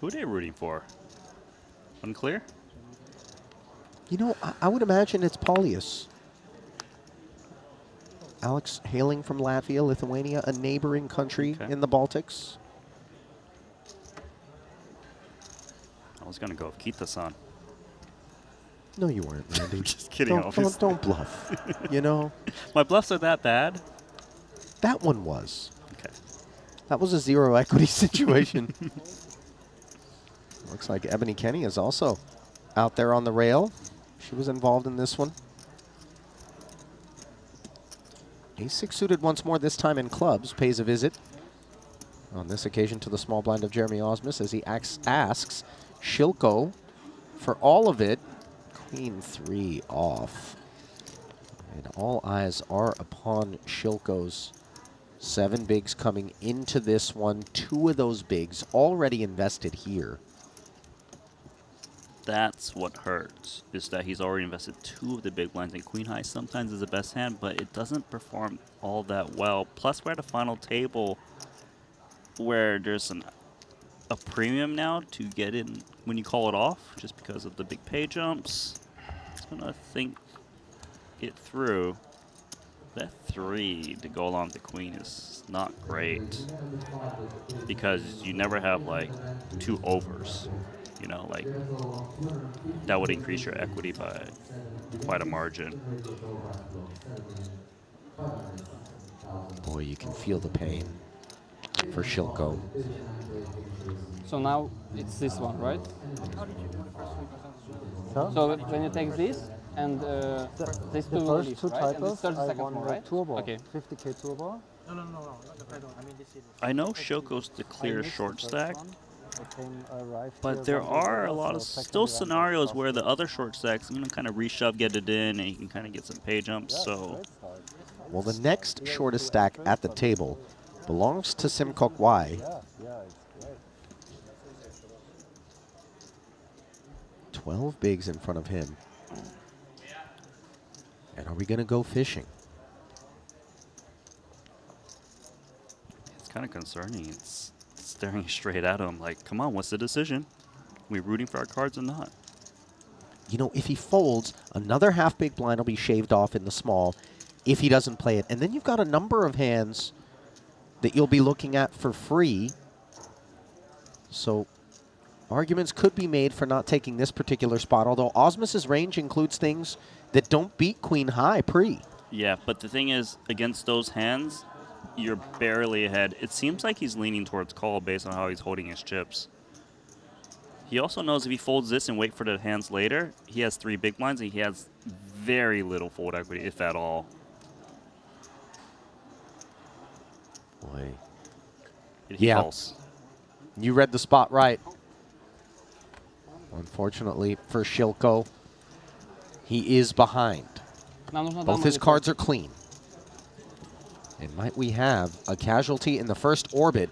Who are they rooting for? Unclear? You know, I would imagine it's Paulius. Alex hailing from Latvia, Lithuania, a neighboring country in the Baltics. I was going to go with Kita-san. No, you weren't, Randy. Just kidding, don't bluff. You know? My bluffs are that bad? That one was. Okay. That was a zero equity situation. Looks like Ebony Kenny is also out there on the rail. She was involved in this one. Ace-6 suited once more, this time in clubs, pays a visit. On this occasion to the small blind of Jeremy Ausmus as he asks Shylko for all of it. Queen 3 off. And all eyes are upon Shylko's 7 bigs coming into this one. 2 of those bigs already invested here. That's what hurts, is that he's already invested 2 of the big blinds, and Queen High sometimes is the best hand, but it doesn't perform all that well. Plus, we're at a final table where there's a premium now to get in when you call it off, just because of the big pay jumps. It's going to think it through. That 3 to go along with the Queen is not great, because you never have, like, 2 overs. You know, like, that would increase your equity by quite a margin. Boy, you can feel the pain for Shylko. So now it's this one, right? Huh? So when you take this and these two The will first leave, 2 right? And titles, this 32nd I won one, the right? turbo. Okay. 50K turbo. No, I mean this is. I know Shylko's the clear missed the short first stack, one. arrived but here there 1 are a over, lot of so still second round scenarios was where the faster. other short stacks, you know, kind of reshove, get it in, and you can kind of get some pay jumps. Yeah, So great start. Well, the next shortest stack at the table belongs to Sim Kok Wai. Yeah, it's great. 12 bigs in front of him. And are we going to go fishing? it's kind of concerning. It's staring straight at him like, come on, what's the decision? We rooting for our cards or not? You know, if he folds, another half big blind will be shaved off in the small if he doesn't play it. And then you've got a number of hands that you'll be looking at for free. So arguments could be made for not taking this particular spot, although Ausmus's range includes things that don't beat Queen High pre. Yeah, but the thing is, against those hands, you're barely ahead. It seems like he's leaning towards call based on how he's holding his chips. He also knows if he folds this and wait for the hands later, he has 3 big blinds and he has very little fold equity, if at all. Boy. He falls. You read the spot right. Unfortunately for Shylko, he is behind. Both his cards are clean. And might we have a casualty in the first orbit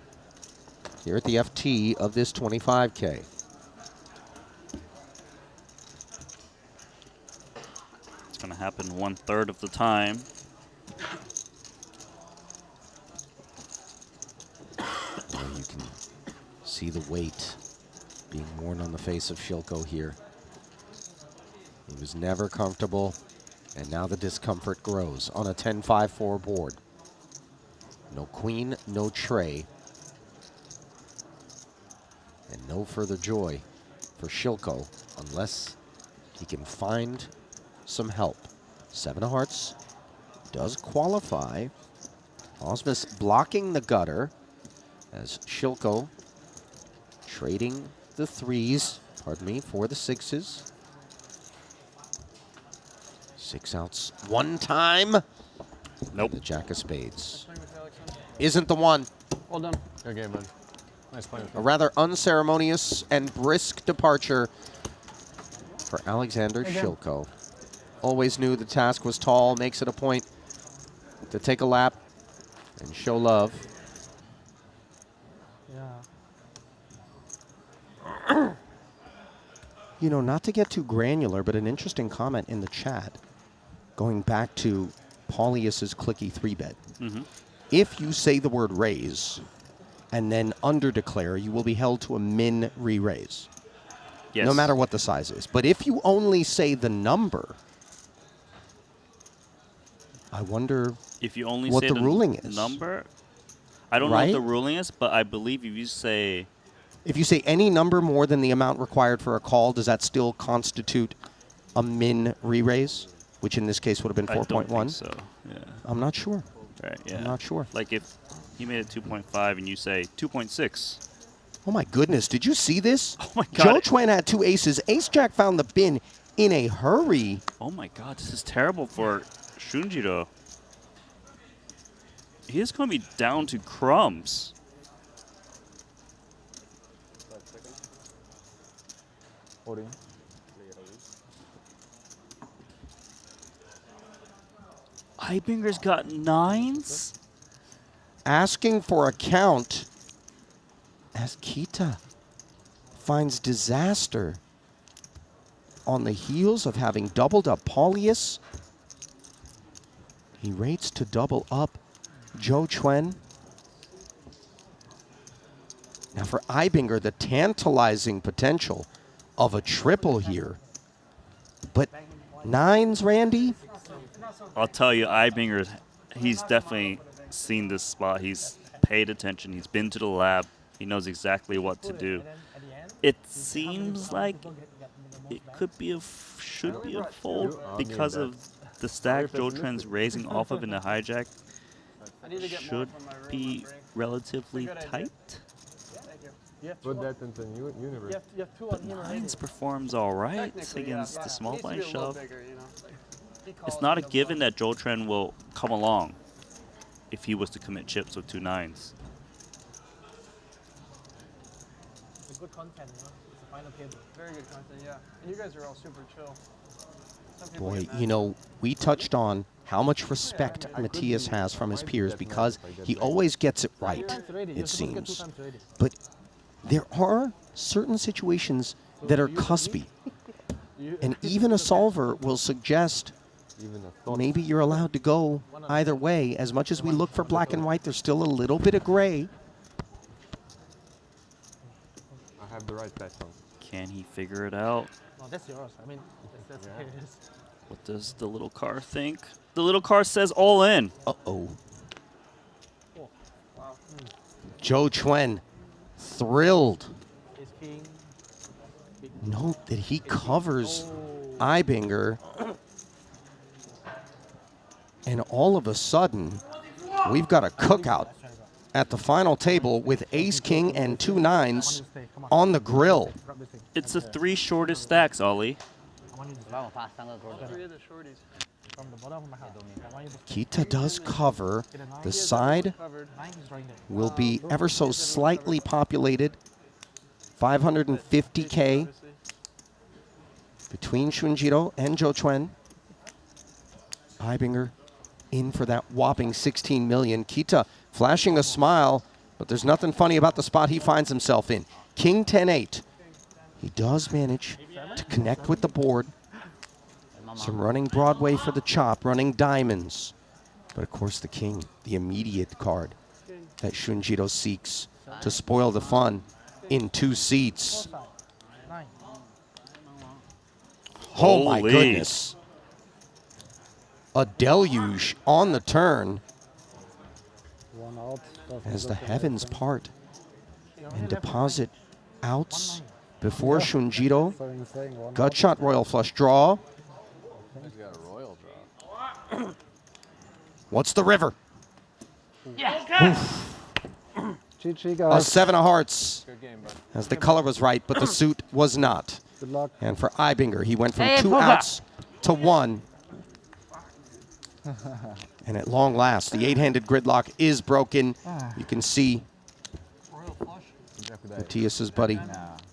here at the FT of this 25K. It's going to happen 1/3 of the time. You can see the weight being worn on the face of Shylko here. He was never comfortable, and now the discomfort grows on a 10-5-4 board. No queen, no tray, and no further joy for Shylko unless he can find some help. 7 of hearts does qualify. Ausmus blocking the gutter as Shylko trading the 3s, pardon me, for the 6s. 6 outs one time. Nope. The Jack of Spades isn't the one. Well done. Good game, man. Nice play. A rather unceremonious and brisk departure for Alexander Shylko. Always knew the task was tall, makes it a point to take a lap and show love. Yeah. You know, not to get too granular, but an interesting comment in the chat going back to Paulius's clicky 3-bet. Mm-hmm. If you say the word raise, and then under-declare, you will be held to a min re-raise. Yes. No matter what the size is. But if you only say the number, I wonder if you only what say the ruling is. Number, I don't know Right? what the ruling is, but I believe if you say If you say any number more than the amount required for a call, does that still constitute a min re-raise? Which in this case would have been I don't 4.1? think so. Yeah. I'm not sure. Right. Yeah. I'm not sure. Like if he made it 2.5 and you say 2.6. Oh my goodness, did you see this? Oh my God. Zhou had 2 aces. Ace-Jack found the bin in a hurry. Oh my God, this is terrible for Shunjiro. He is going to be down to crumbs. Holding. Eibinger's got 9s? Asking for a count as 𝐃𝐸 finds disaster on the heels of having doubled up Paulius. He rates to double up Zhou. Now for Eibinger, the tantalizing potential of a triple here. But 9s, Randy? I'll tell you, Eibinger, he's definitely seen this spot. He's paid attention. He's been to the lab. He knows exactly what to do. It seems like it could be should be a fold because of the stack Zhou raising off of in the hijack should be relatively tight. Put that into universe. But 9s performs all right against the small blind shove. It's not a given that Zhou will come along if he was to commit chips with 2 9s. Good content, you know. It's the final table. Very good content, yeah. And you guys are all super chill. Some people Boy, get mad. you know, we touched on how much respect Matthias has from his peers because he always gets it right, it seems. But there are certain situations that are cuspy. And even a solver will suggest maybe you're allowed to go either way. As much as we look for black and white, there's still a little bit of gray. I have the right bet on. Can he figure it out? No, that's yours. I mean, that's what it is. What does the little car think? The little car says all in. Uh-oh. Oh, wow. Zhou thrilled. Ace king. Big Note that he covers Eibinger. And all of a sudden, we've got a cookout at the final table with ace, king, and 2 9s on the grill. grab this thing. It's the 3 shortest stacks, Ollie. I want you to Three of the shorties. from the bottom of my house. I want you to 𝐃𝐸 does cover. The side Covered. 9 is right there. will be ever so slightly populated. 550K Obviously. between Shunjiro and Zhou. Eibinger in for that whopping 16 million. 𝐃𝐸 flashing a smile, but there's nothing funny about the spot he finds himself in. King 10-8. He does manage to connect with the board. Some running Broadway for the chop, running diamonds. But of course the king, the immediate card that Shunjiro seeks to spoil the fun in 2 seats. 9. Oh my Holy. goodness. A deluge on the turn One out. as the heavens part and deposit outs before Shunjiro. So you're saying one Gut shot royal flush draw. He's got a royal draw. What's the river? GG A guys. 7 of hearts Good game, bud. as the color was right, but the suit was not. Good luck. And for Eibinger, he went from 2 outs to 1. And at long last, the 8-handed gridlock is broken. You can see Matthias's buddy,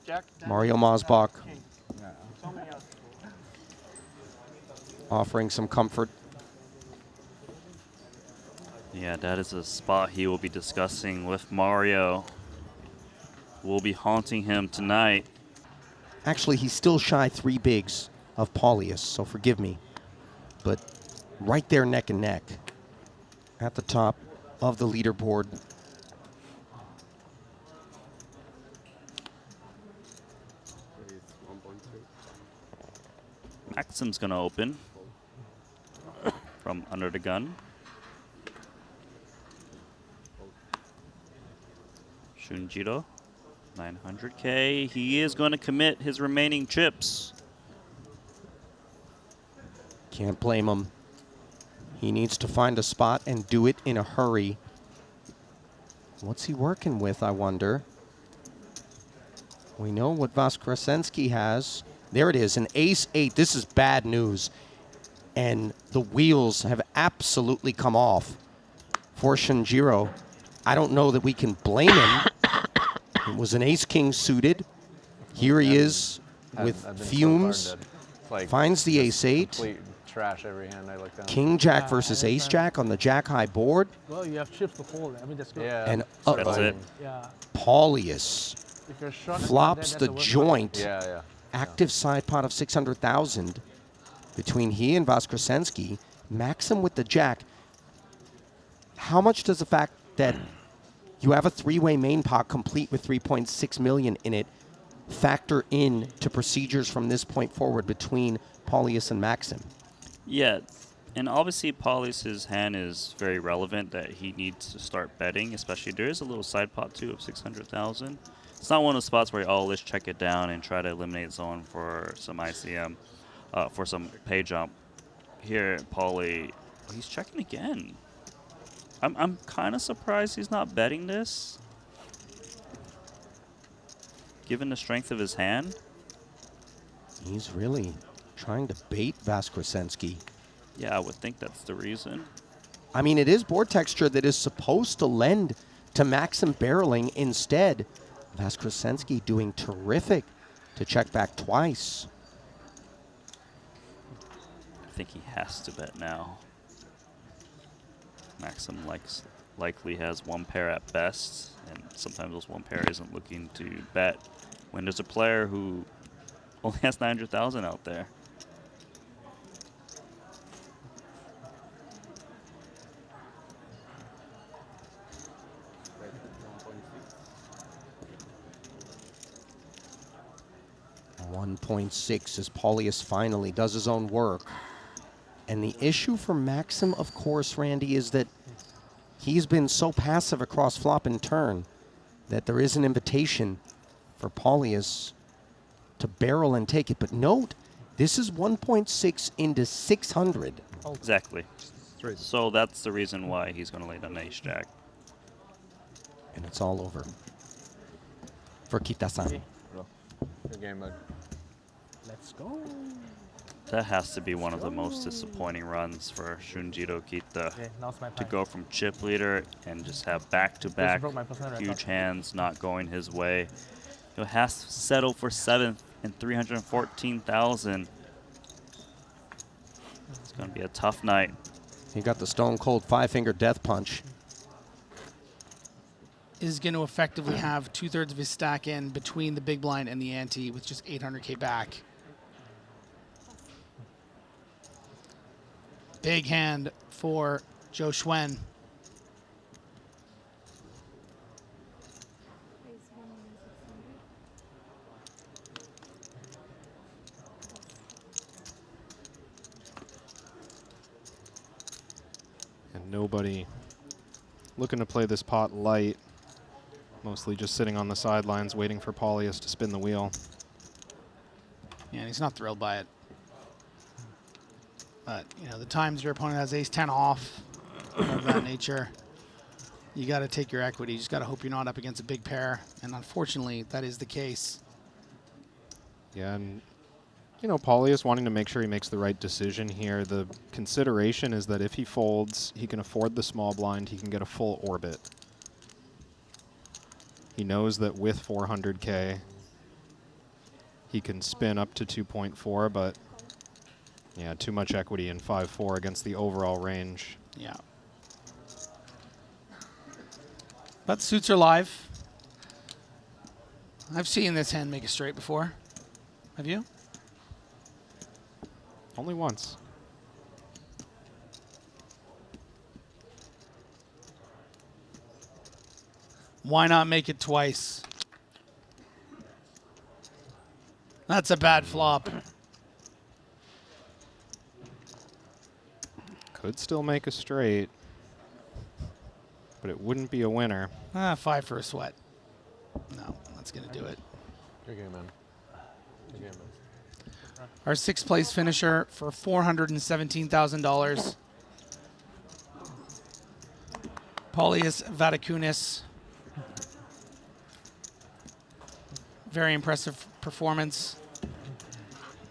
Jack. Mario Masbach, offering some comfort. Yeah, that is a spot he will be discussing with Mario. We'll be haunting him tonight. Actually, he's still shy 3 bigs of Paulius, so forgive me. But right there neck and neck at the top of the leaderboard. Maxim's going to open from under the gun. Shunjiro, 900K. He is going to commit his remaining chips. Can't blame him. He needs to find a spot and do it in a hurry. What's he working with, I wonder? We know what Vaskresenski has. There it is, an ace-8. This is bad news. And the wheels have absolutely come off for Shunjiro. I don't know that we can blame him. It was an ace-king suited. Here he is with I've been fumes. So it's like Finds the just ace-8. Complete trash every hand I look down. King-jack versus ace-jack on the jack-high board. Well, you have chips to fold. I mean, that's good. Yeah. And That's it. Yeah. Paulius If you're shocked, flops that's the the worst joint. Yeah, yeah. Active side pot of 600,000 between he and Vaskresenski. Maxim with the jack. How much does the fact that you have a three-way main pot complete with 3.6 million in it factor in to procedures from this point forward between Paulius and Maxim? Yeah, and obviously Paulius's hand is very relevant that he needs to start betting, especially there is a little side pot too of 600,000. It's not one of the spots where let's check it down and try to eliminate zone for some ICM, for some pay jump. Here, Paulie, he's checking again. I'm kind of surprised he's not betting this, given the strength of his hand. He's really trying to bait Vaskresenski. Yeah, I would think that's the reason. I mean, it is board texture that is supposed to lend to Maxim barreling. Instead, Vaskresenski doing terrific to check back twice. I think he has to bet now. Maxim likely has one pair at best, and sometimes those one pair isn't looking to bet when there's a player who only has 900,000 out there. .6 as Paulius finally does his own work. And the issue for Maxim, of course, Randy, is that he's been so passive across flop and turn that there is an invitation for Paulius to barrel and take it. But note, this is 1.6 into 600. Exactly. So that's the reason why he's going to lay down ace-jack. And it's all over for Kita-san. Good game, bud. Let's go. That has to be one of the most disappointing runs for Shunjiro Kita, Okay, now it's my to time. go from chip leader and just have back-to-back broke my percent right huge now. hands not going his way. He'll has to settle for 7th and 314,000. It's going to be a tough night. He got the stone cold five-finger death punch. Is going to effectively have 2/3 of his stack in between the big blind and the ante with just 800K back. Big hand for Zhou Xuan. And nobody looking to play this pot light. Mostly just sitting on the sidelines waiting for Paulius to spin the wheel. Yeah, and he's not thrilled by it. But, you know, the times your opponent has ace-10 off, of that nature, you got to take your equity. You just got to hope you're not up against a big pair. And unfortunately, that is the case. Yeah, and, you know, Paulius wanting to make sure he makes the right decision here. The consideration is that if he folds, he can afford the small blind. He can get a full orbit. He knows that with 400K, he can spin up to 2.4, but yeah, too much equity in 5-4 against the overall range. Yeah. But suits are live. I've seen this hand make a straight before. Have you? Only once. Why not make it twice? That's a bad flop. Could still make a straight, but it wouldn't be a winner. 5 for a sweat. No, that's going to do it. Good game, man. Good game, man. Our 6th place finisher for $417,000. Paulius Vaitiekunas. Very impressive performance.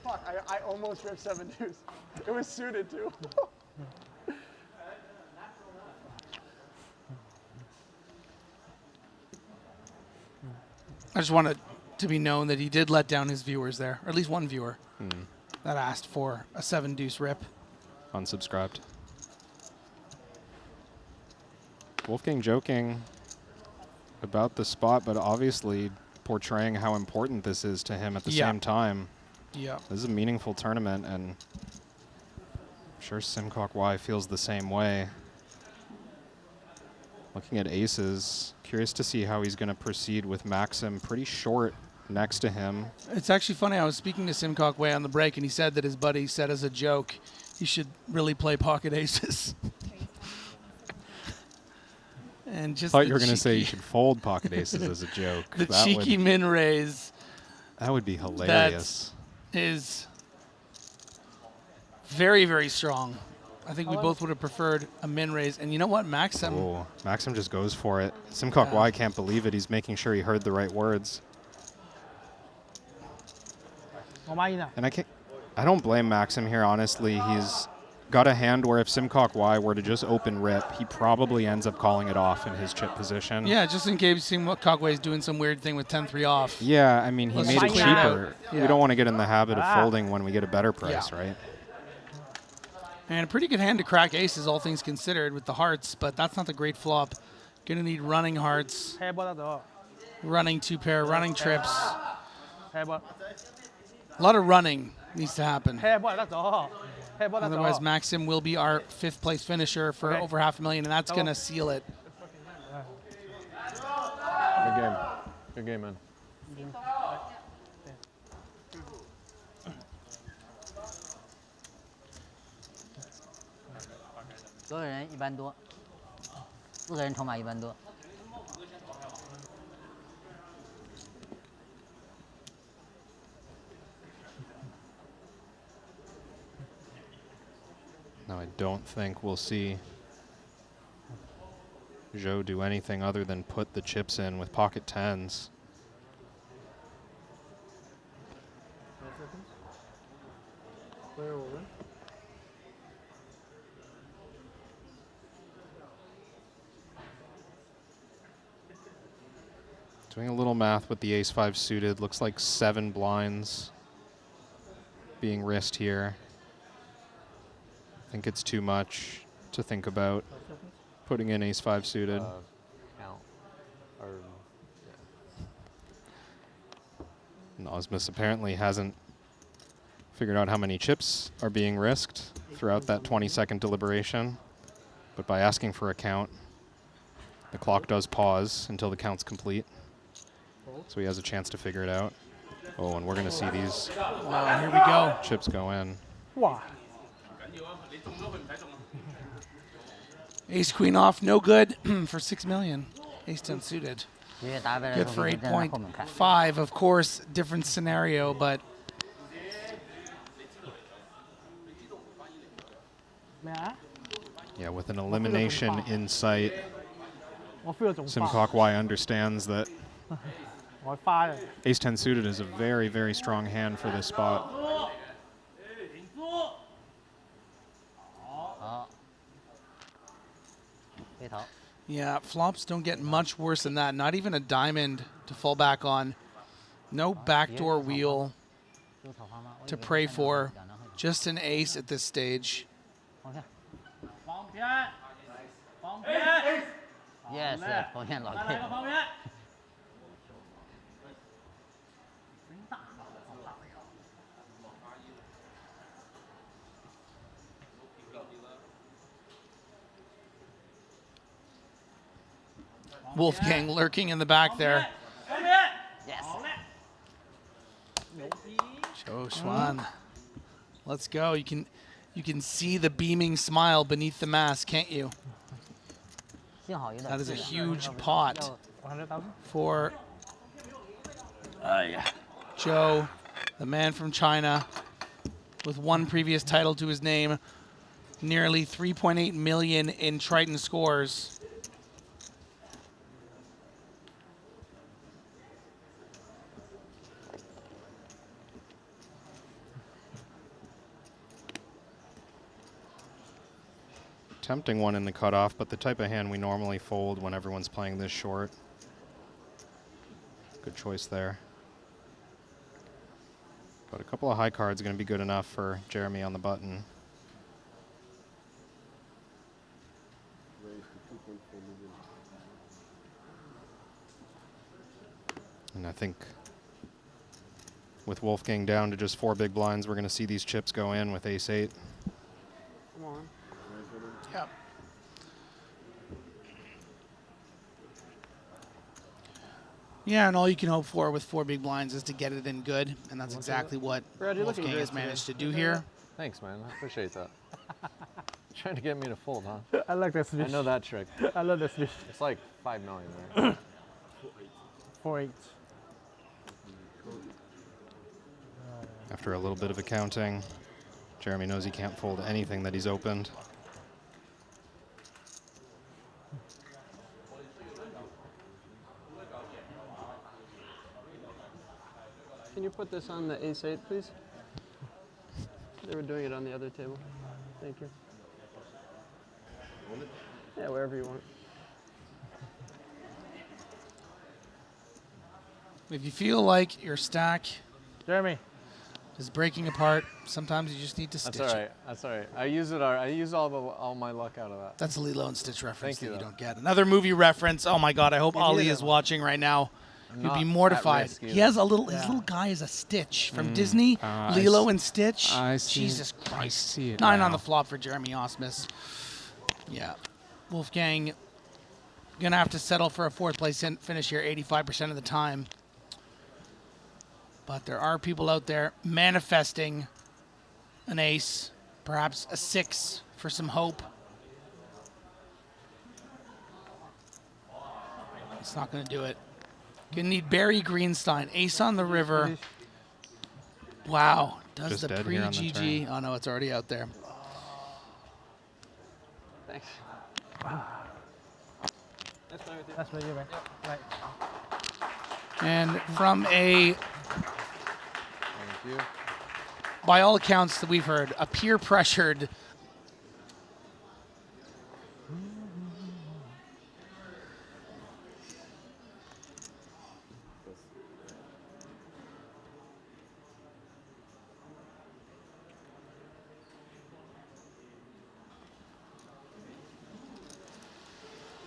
Fuck, I almost ripped 7 deuce. It was suited too. I just wanted to be known that he did let down his viewers there, or at least one viewer that asked for a 7 deuce rip. Unsubscribed. Wolfgang joking about the spot, but obviously portraying how important this is to him at the same time. Yeah. This is a meaningful tournament, and I'm sure Kok Wai feels the same way. Looking at aces, curious to see how he's going to proceed with Maxim pretty short next to him. It's actually funny, I was speaking to Kok Wai on the break, and he said that his buddy said as a joke, he should really play pocket aces. And just I thought you were going to say you should fold pocket aces as a joke. The cheeky min raise. That would be hilarious. That is very, very strong. I think we both would have preferred a min raise. And you know what, Maxim? Oh, Maxim just goes for it. Kok Wai can't believe it. He's making sure he heard the right words. And I don't blame Maxim here, honestly. He's got a hand where if Kok Wai were to just open rip, he probably ends up calling it off in his chip position. Yeah, just in case Kok Wai is doing some weird thing with 10-3 off. Yeah, I mean, he made it cheaper. Yeah. We don't want to get in the habit of folding when we get a better price, right? And a pretty good hand to crack aces, all things considered, with the hearts, but that's not the great flop. Going to need running hearts, running 2-pair, running trips. A lot of running needs to happen. Otherwise, Maxim will be our 5th place finisher for over $500,000, and that's going to seal it. Good game. Good game, man. 所有人一般多，4个人筹码一般多。 Now, I don't think we'll see Zhou do anything other than put the chips in with pocket 10s. Doing a little math with the ace-5 suited. Looks like 7 blinds being risked here. I think it's too much to think about putting in ace-5 suited. Count. Or, And Ausmus apparently hasn't figured out how many chips are being risked throughout that 20-second deliberation. But by asking for a count, the clock does pause until the count's complete. So he has a chance to figure it out. Oh, and we're going to see these Here we go. chips go in. Wow. Ace queen off, no good for $6 million. Ace 10 suited. 因为打败了 Good 之 for 后就站在后面看。 8.5, of course, different scenario, but Yeah, with an elimination in sight, Kok Wai understands that ace 10 suited is a very, very strong hand for this spot. yeah, flops don't get much worse than that. Not even a diamond to fall back on. No backdoor wheel to pray for. Just an ace at this stage. Yes, 冯燕老 K。 Wolfgang lurking in the back there. Yes. Zhou Xuan. Let's go. You can You can see the beaming smile beneath the mask, can't you? 幸好有点 That is a 贵了 huge pot 要 100,000? for Yeah. Zhou, the man from China, with one previous title to his name, nearly 3.8 million in Triton scores. Tempting one in the cutoff, but the type of hand we normally fold when everyone's playing this short. Good choice there. But a couple of high cards going to be good enough for Jeremy on the button. And I think with Wolfgang down to just 4 big blinds, we're going to see these chips go in with ace-8. Come on. Yep. Yeah, and all you can hope for with 4 big blinds is to get it in good, and that's exactly what Brad, you're looking Wolfgang great has today. managed to do here. Thanks, man. I appreciate that. Trying to get me to fold, huh? I like that I switch. know that trick. I love that switch. It's like 5 million there. 4-8. After a little bit of accounting, Jeremy knows he can't fold anything that he's opened. Can you put this on the ace-8, please? They were doing it on the other table. Thank you. Yeah, wherever you want. If you feel like your stack Jeremy. is breaking apart, sometimes you just need to stitch That's all it. right. That's all right. I use all my luck out of that. That's a Lilo and Stitch reference Thank you, that you though. don't get. Another movie reference. Oh my God! I hope You Ali needed is one. watching right now. I'm He'd not be at mortified. risk He either. has a little. His Mm. little guy is a Stitch from Disney. I Lilo s- and Stitch. I see Jesus it. Christ! I see it 9 now. on the flop for Jeremy Ausmus. Yeah, Wolfgang gonna have to settle for a 4th place finish here 85% of the time. But there are people out there manifesting an ace, perhaps a 6 for some hope. It's not going to do it. Gonna need Barry Greenstein, ace on the river. Wow, does Just the dead here on the pre-GG? Oh no, it's already out there. Thanks. That's fine with you. That's what you man. Right. And from a, Thank you. by all accounts that we've heard, a peer-pressured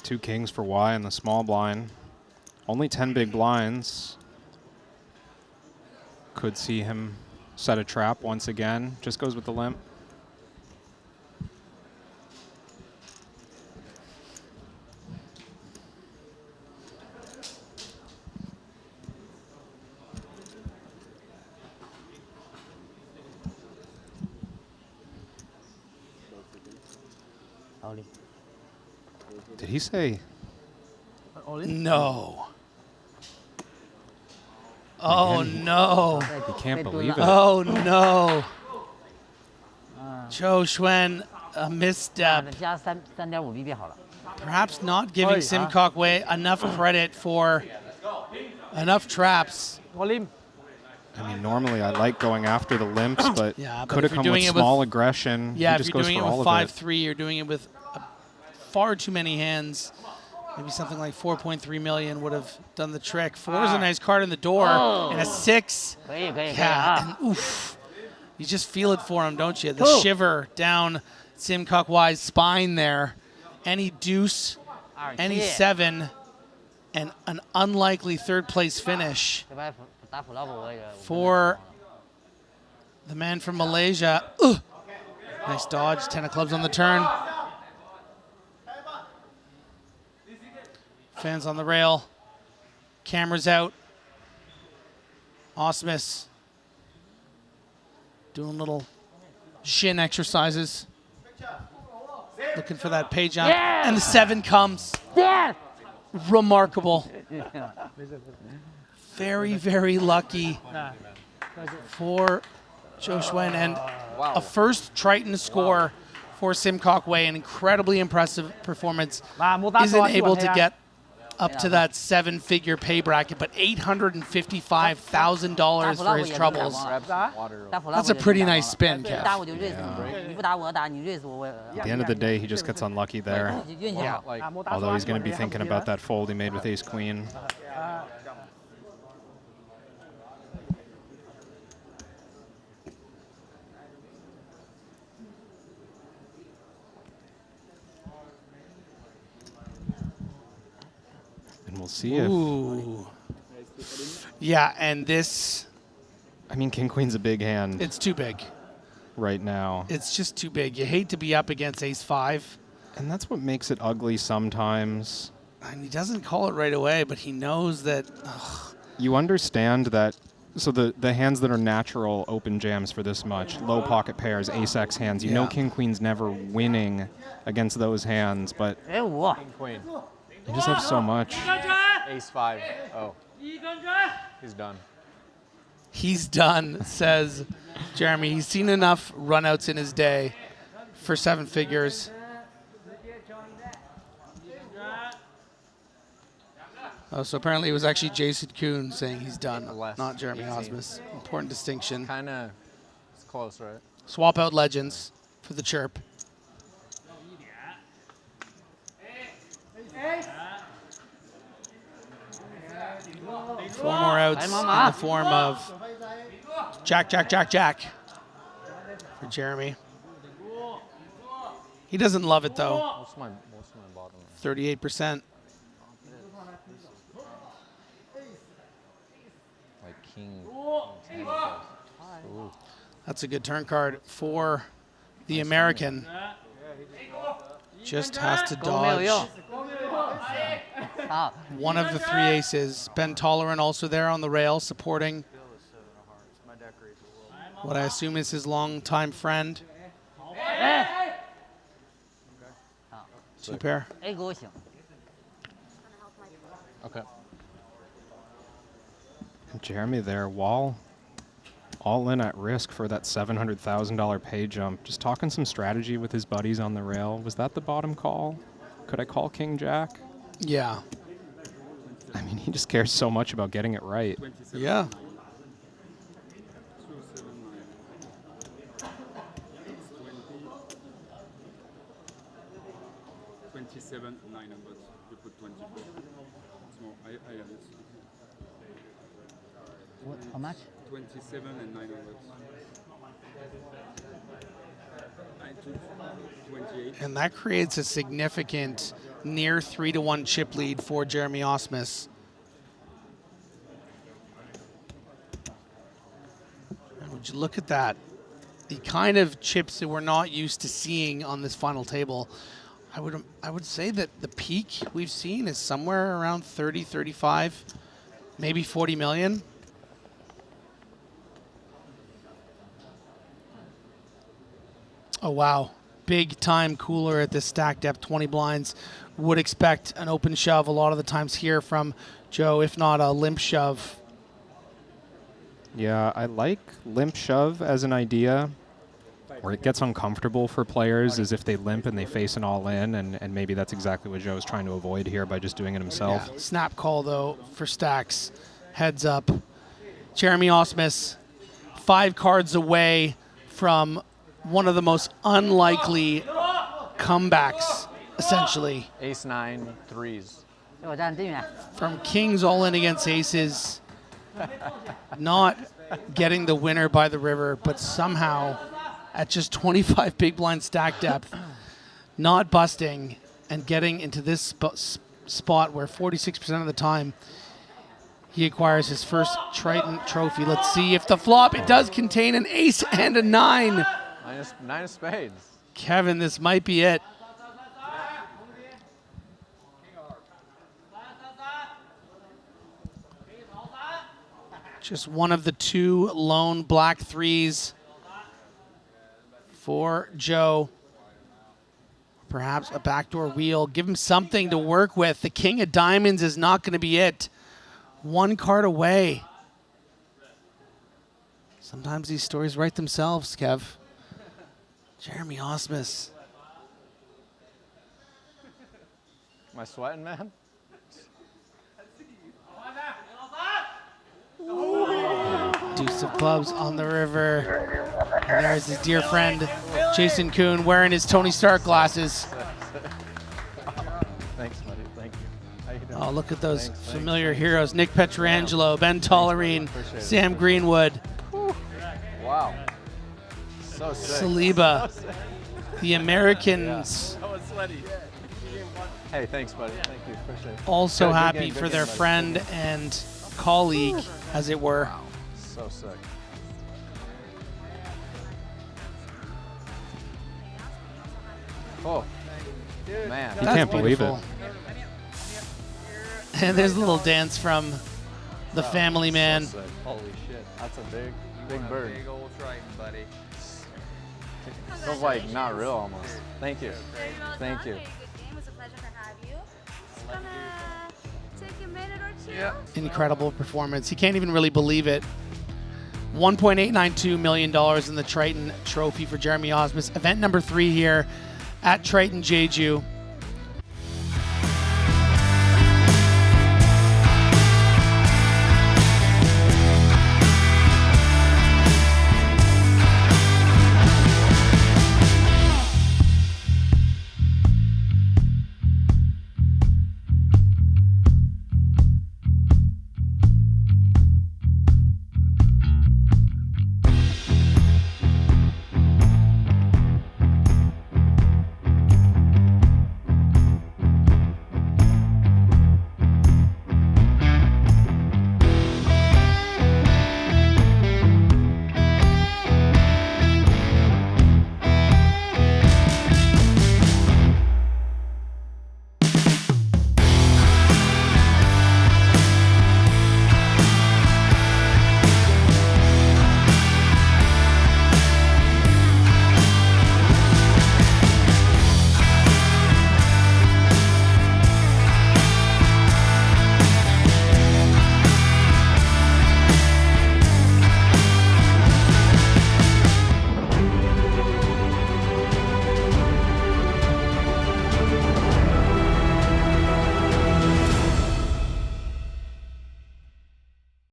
Two kings for Y in the small blind. Only 10 big blinds. Could see him set a trap once again. Just goes with the limp. Ollie. Did he say? no. Oh no. He can't believe it. Oh no. Zhou Xuan, a misstep. 加3.5 BB 好了。 Perhaps not giving 𝐬𝐿 Wei enough credit for enough traps. Olim. I mean, normally I like going after the limps, but Yeah, but could if have you're come with doing it with- small aggression. Yeah, he if just you're goes doing for it all with of it. 5-3, you're doing it with far too many hands. Maybe something like 4.3 million would have done the trick. 4 is a nice card in the door, and a 6. 可以可以可以 Yeah, 啊！ and oof. You just feel it for him, don't you? The shiver down 𝐬𝐿 Wai's spine there. Any deuce, any 7, and an unlikely 3rd place finish 这边打普拉布我也 for the man from Malaysia. Nice dodge, 10 of clubs on the turn. Fans on the rail. Cameras out. Ausmus doing a little shin exercises. Looking for that pay jump. And the 7 comes. Remarkable. Very, very lucky for Zhou Shuwen. And a first Triton score for Kok Wai. An incredibly impressive performance. Isn't able to get up to that 7-figure pay bracket, but $855,000 for his troubles. That's a pretty nice spin, Kev. At the end of the day, he just gets unlucky there. Although he's going to be thinking about that fold he made with ace-queen. And we'll see if... Ooh. Yeah, and this... I mean, king-queen's a big hand. It's too big. Right now. It's just too big. You hate to be up against ace-5. And that's what makes it ugly sometimes. And he doesn't call it right away, but he knows that... Ugh. You understand that... So the hands that are natural open jams for this much, low pocket pairs, ace-x hands, you know king-queen's never winning against those hands, but... King-queen. You just have so much. Ace-5. Oh. He's done. He's done, says Jeremy. He's seen enough runouts in his day for 7 figures. Oh, so apparently it was actually 𝐬𝐮𝐬𝐫𝐞 saying he's done, not Jeremy Ausmus. Important distinction. Kind of close, right? Swap out legends for the chirp. Four more outs in the form of Jack, Jack, Jack, Jack for Jeremy. He doesn't love it, though. What's my bottom? 38%. Like king. That's a good turn card for the American. Just has to dodge one of the 3 aces. Ben Tolleran also there on the rail supporting what I assume is his longtime friend. 2 pair. Okay. Jeremy there, wall all in at risk for that $700,000 pay jump. Just talking some strategy with his buddies on the rail. Was that the bottom call? Could I call King Jack? Yeah. I mean, he just cares so much about getting it right. Yeah. You put 24. So I have it. What, how much? 27 and 900. I took 28. And that creates a significant near 3-1 chip lead for Jeremy Ausmus. And would you look at that? The kind of chips that we're not used to seeing on this final table. I would say that the peak we've seen is somewhere around 30, 35, maybe 40 million. Oh, wow. Big time cooler at this stack depth, 20 blinds. Would expect an open shove a lot of the times here from Zhou, if not a limp shove. Yeah, I like limp shove as an idea. Where it gets uncomfortable for players is if they limp and they face an all-in, and maybe that's exactly what Zhou is trying to avoid here by just doing it himself. Yeah. Snap call, though, for stacks. Heads up. Jeremy Ausmus, 5 cards away from one of the most unlikely comebacks, essentially. Ace-9, 3s. From kings all in against aces. Not getting the winner by the river, but somehow at just 25 big blind stack depth, not busting and getting into this spot where 46% of the time he acquires his first Triton trophy. Let's see if the flop, it does contain an ace and a 9. Nine of spades. Kevin, this might be it. Just one of the 2 lone black 3s for Zhou. Perhaps a backdoor wheel. Give him something to work with. The king of diamonds is not going to be it. One card away. Sometimes these stories write themselves, Kev. Jeremy Ausmus. Am I sweating, man? Deuce of clubs on the river. And there's his dear friend, 𝐬𝐮𝐞𝐭, wearing his Tony Stark glasses. Thanks, buddy. Thank you. How you doing? Oh, look at those familiar heroes. Nick Petrangelo, Ben Tollerine, Sam Greenwood. Wow. So sick. Saliba, the Americans. That was sweaty. Hey, thanks, buddy. Thank you. Appreciate it. Also Good happy game, for good their game, buddy. friend and colleague, as it were. Wow. So sick. Oh, man. You can't believe it. And there's a little dance from the family man. So sick. Holy shit. That's a big bird. Big old Triton, buddy. Feels like not real almost. Thank you. Thank you. Good game. It was a pleasure to have you. Just gonna take a minute or two. Incredible performance. He can't even really believe it. $1.892 million in the Triton Trophy for Jeremy Ausmus. Event number 3 here at Triton Jeju.